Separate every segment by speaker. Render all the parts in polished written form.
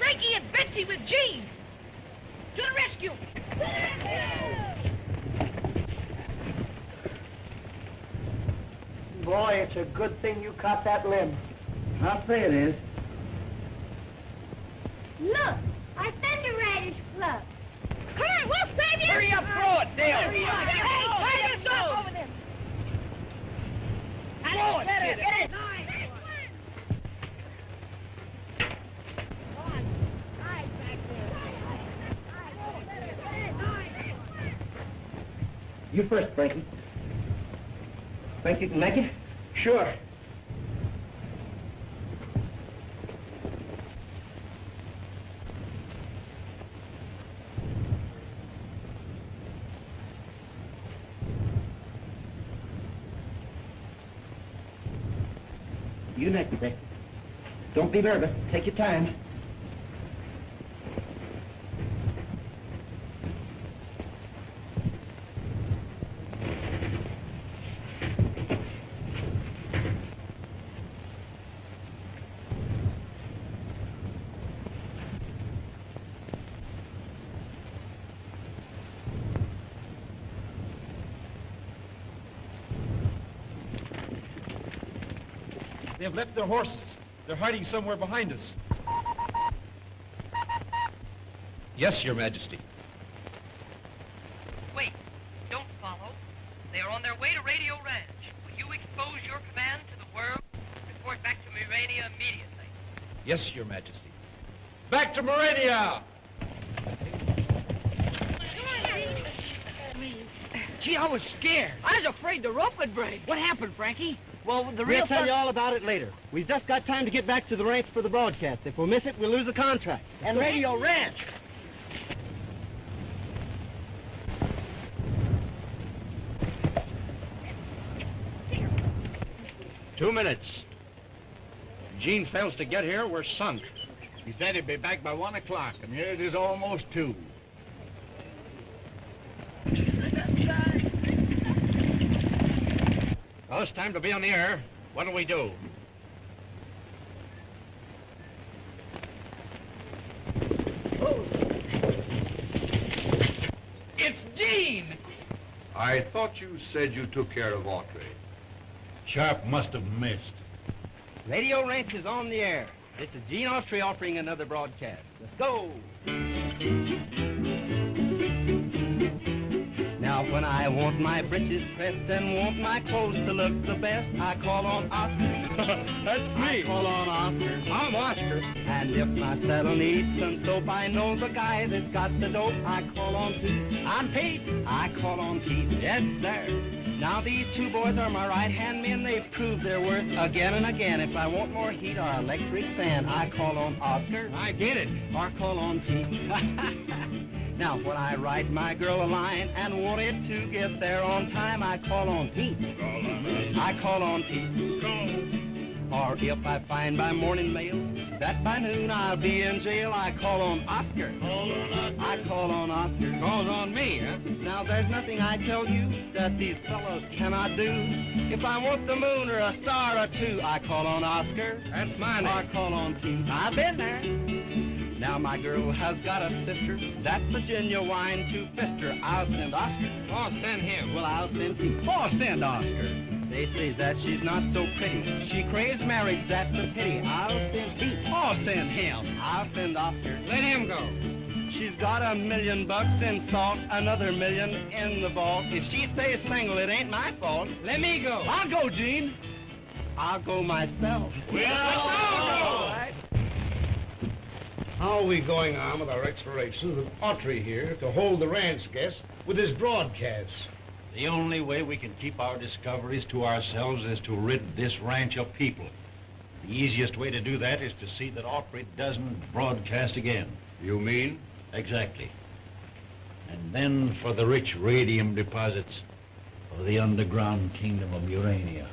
Speaker 1: Frankie and Betsy with Jean! To the rescue!
Speaker 2: Boy, it's a good thing you caught that limb.
Speaker 3: I'll say it is.
Speaker 4: Look, our Thunder Riders Club.
Speaker 1: Come on, we'll save you! Hurry up, throw it, Dale! Hurry up! Hey, hurry up over there! Throw it, get it!
Speaker 3: You first, Frankie. Think you can make it?
Speaker 2: Sure.
Speaker 3: You next, Dick. Don't be nervous. Take your time.
Speaker 5: They've left their horses. They're hiding somewhere behind us. Yes, Your Majesty.
Speaker 6: Wait. Don't follow. They are on their way to Radio Ranch. Will you expose your command to the world? Report back to Murania immediately.
Speaker 5: Yes, Your Majesty. Back to Murania!
Speaker 1: Gee, I was scared. I was afraid the rope would break. What happened, Frankie? Well, the real
Speaker 2: We'll tell you all about it later. We've just got time to get back to the ranch for the broadcast. If we miss it, we'll lose the contract.
Speaker 1: And Radio Ranch.
Speaker 7: 2 minutes. Gene fails to get here, we're sunk. He said he'd be back by 1 o'clock, and here it is almost 2. Well, it's time to be on the air. What do we do?
Speaker 1: It's Gene!
Speaker 8: I thought you said you took care of Autry.
Speaker 7: Sharp must have missed.
Speaker 2: Radio Ranch is on the air. This is Gene Autry offering another broadcast. Let's go! Now when I want my breeches pressed and want my clothes to look the best, I call on Oscar.
Speaker 7: That's me.
Speaker 2: I call on Oscar.
Speaker 7: I'm Oscar.
Speaker 2: And if my saddle needs some soap, I know the guy that's got the dope. I call on Pete. I'm Pete. I call on Pete. Yes, sir. Now these two boys are my right-hand men. They've proved their worth again and again. If I want more heat or electric fan, I call on Oscar.
Speaker 7: I get it.
Speaker 2: Or call on Pete. Now when I write my girl a line and want it to get there on time, I call on Pete. I call on Pete. Or if I find by morning mail that by noon I'll be in jail, I call on Oscar. I call on Oscar.
Speaker 7: Calls on me, huh?
Speaker 2: Now there's nothing I tell you that these fellows cannot do. If I want the moon or a star or two, I call on Oscar.
Speaker 7: That's my name.
Speaker 2: Or call on Pete. I've been there. Now my girl has got a sister that's a genuine two-fister. I'll send Oscar.
Speaker 7: Oh, send him.
Speaker 2: Well, I'll send Pete.
Speaker 7: Oh, send Oscar.
Speaker 2: They say that she's not so pretty. She craves marriage, that's a pity. I'll send Pete.
Speaker 7: Oh, send him.
Speaker 2: I'll send Oscar.
Speaker 7: Let him go.
Speaker 2: She's got $1 million in salt, another $1 million in the vault. If she stays single, it ain't my fault.
Speaker 7: Let me go.
Speaker 2: I'll go, Gene. I'll go myself.
Speaker 7: Well, I'll go.
Speaker 9: How are we going on with our explorations with Autry here to hold the ranch guests with his broadcasts?
Speaker 7: The only way we can keep our discoveries to ourselves is to rid this ranch of people. The easiest way to do that is to see that Autry doesn't broadcast again.
Speaker 8: You mean?
Speaker 7: Exactly. And then for the rich radium deposits of the underground kingdom of Urania.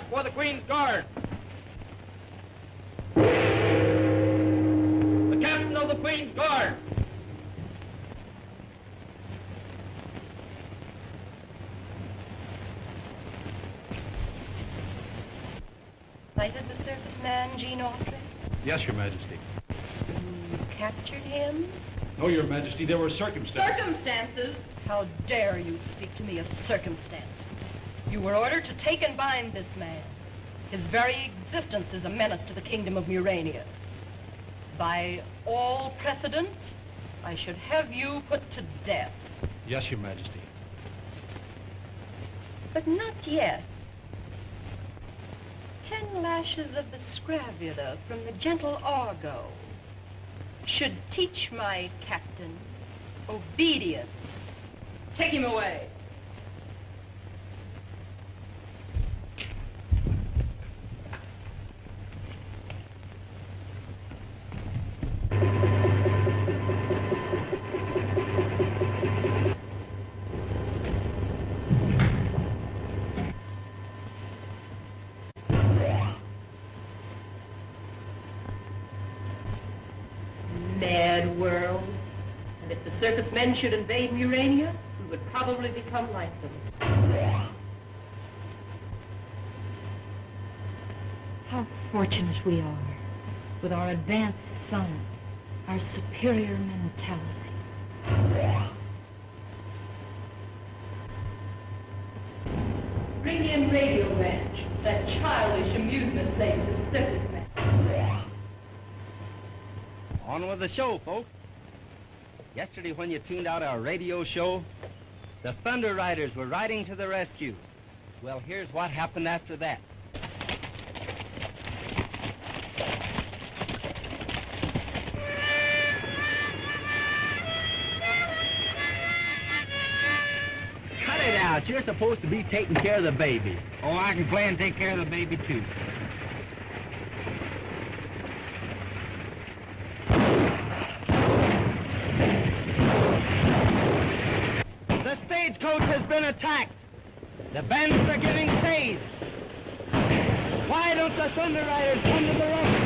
Speaker 5: for the Queen's Guard. The captain of the Queen's Guard.
Speaker 6: Sighted the circus man, Gene Autry?
Speaker 7: Yes, Your Majesty.
Speaker 6: You captured him?
Speaker 7: No, Your Majesty, there were circumstances.
Speaker 6: Circumstances? How dare you speak to me of circumstances? You were ordered to take and bind this man. His very existence is a menace to the kingdom of Murania. By all precedent, I should have you put to death.
Speaker 7: Yes, Your Majesty.
Speaker 6: But not yet. 10 lashes of the scravula from the gentle Argo should teach my captain obedience. Take him away. Mad world. And if the circus men should invade Murania, we would probably become like them. How fortunate we are with our advanced science, our superior mentality. Bring in Radio Ranch, that childish amusement place of circus men.
Speaker 2: On with the show, folks. Yesterday, when you tuned out our radio show, the Thunder Riders were riding to the rescue. Well, here's what happened after that. Cut it out. You're supposed to be taking care of the baby.
Speaker 7: Oh, I can play and take care of the baby, too.
Speaker 2: The stagecoach has been attacked. The bandits are getting chased. Why don't the Thunder Riders come to the rescue?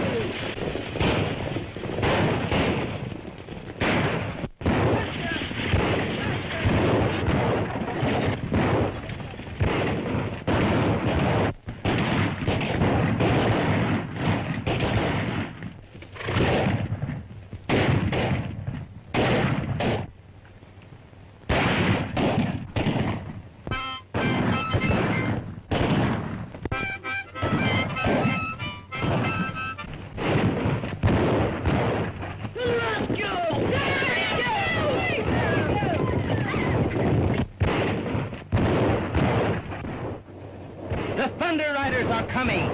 Speaker 2: The Thunder Riders are coming.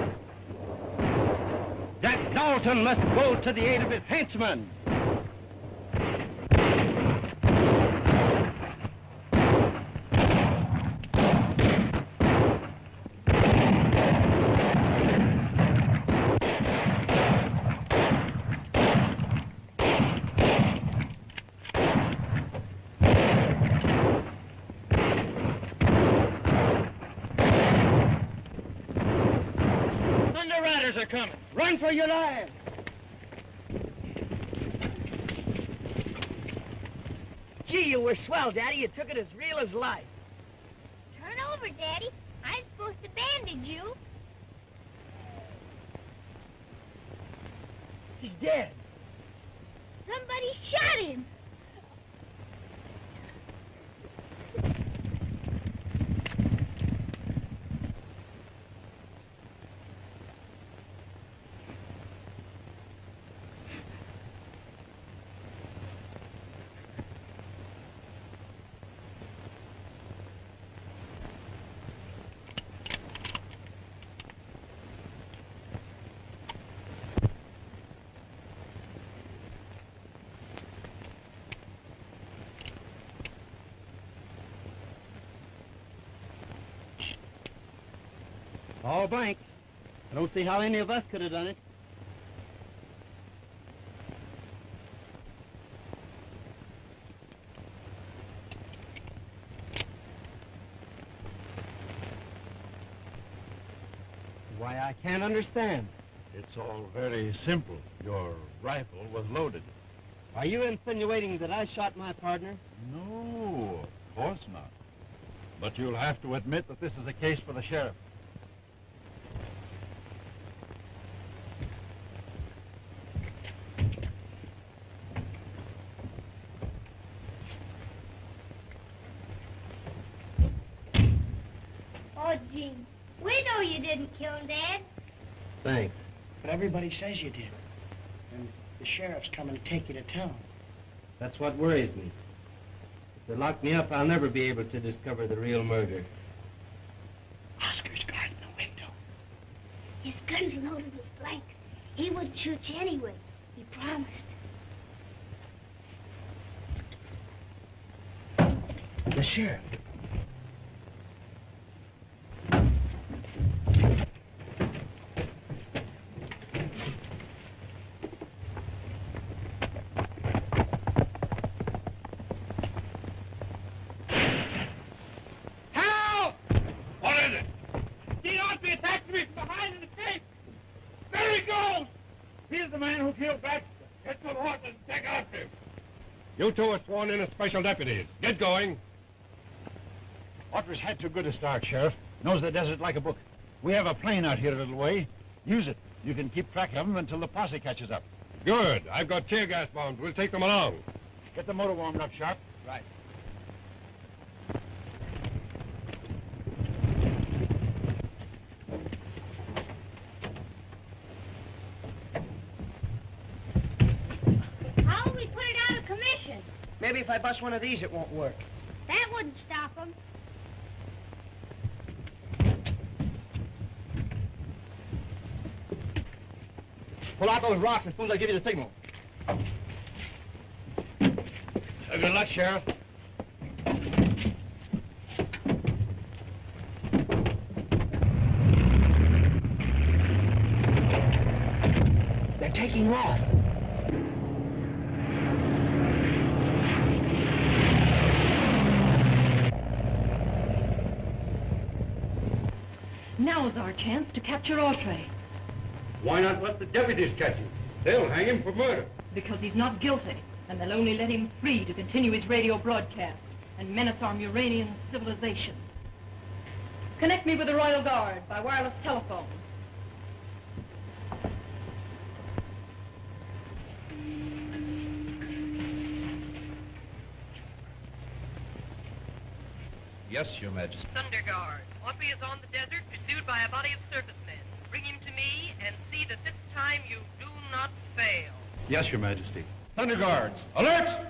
Speaker 2: Jack Dalton must go to the aid of his henchmen.
Speaker 5: Are coming.
Speaker 2: Run for your lives!
Speaker 1: Gee, you were swell, Daddy. You took it as real as life.
Speaker 4: Turn over, Daddy. I'm supposed to bandage you.
Speaker 1: He's dead.
Speaker 4: Somebody shot him.
Speaker 2: All blanks. I don't see how any of us could have done it. Why, I can't understand.
Speaker 7: It's all very simple. Your rifle was loaded.
Speaker 2: Are you insinuating that I shot my partner?
Speaker 7: No, of course not. But you'll have to admit that this is a case for the sheriff.
Speaker 4: Oh, Gene, we know you didn't kill him, Dad.
Speaker 2: Thanks.
Speaker 10: But everybody says you did. And the sheriff's coming to take you to town.
Speaker 2: That's what worries me. If they lock me up, I'll never be able to discover the real murder.
Speaker 10: Oscar's guarding the window.
Speaker 4: His gun's loaded with blanks. He wouldn't shoot you anyway. He promised.
Speaker 10: The sheriff.
Speaker 9: You two are sworn in as special deputies. Get going.
Speaker 7: Autry's had too good a start, Sheriff. Knows the desert like a book. We have a plane out here a little way. Use it. You can keep track of them until the posse catches up.
Speaker 9: Good. I've got tear gas bombs. We'll take them along.
Speaker 7: Get the motor warmed up, Sharp.
Speaker 2: Right.
Speaker 4: How will we put it out of commission?
Speaker 10: Maybe if I bust one of these, it won't work.
Speaker 4: That wouldn't stop him.
Speaker 5: Pull out those rocks as soon as I give you the signal.
Speaker 7: Good luck, Sheriff.
Speaker 10: They're taking off.
Speaker 6: Now's our chance to capture Autry.
Speaker 9: Why not let the deputies catch him? They'll hang him for murder.
Speaker 6: Because he's not guilty, and they'll only let him free to continue his radio broadcast and menace our Muranian civilization. Connect me with the Royal Guard by wireless telephone.
Speaker 8: Yes, Your Majesty.
Speaker 6: Thunder Guard. Autry is on the desert, pursued by a body of servicemen. Bring him to me and see that this time you do not fail.
Speaker 8: Yes, Your Majesty.
Speaker 5: Thunder Guards, alert!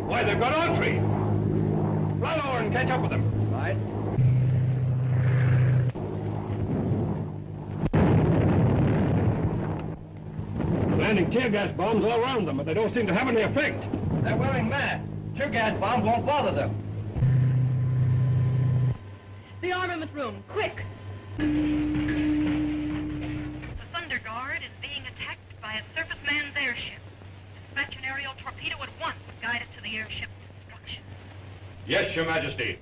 Speaker 9: Why, they've got Autry. Fly over and catch up with them.
Speaker 10: Right.
Speaker 9: Landing tear gas bombs all around them, but they don't seem to have any effect.
Speaker 10: They're wearing masks. Tear gas bombs won't bother them.
Speaker 6: The armament room, quick! The Thunder Guard is being attacked by a surface man's airship. Dispatch an aerial torpedo at once, guide it to the airship's destruction.
Speaker 9: Yes, Your Majesty.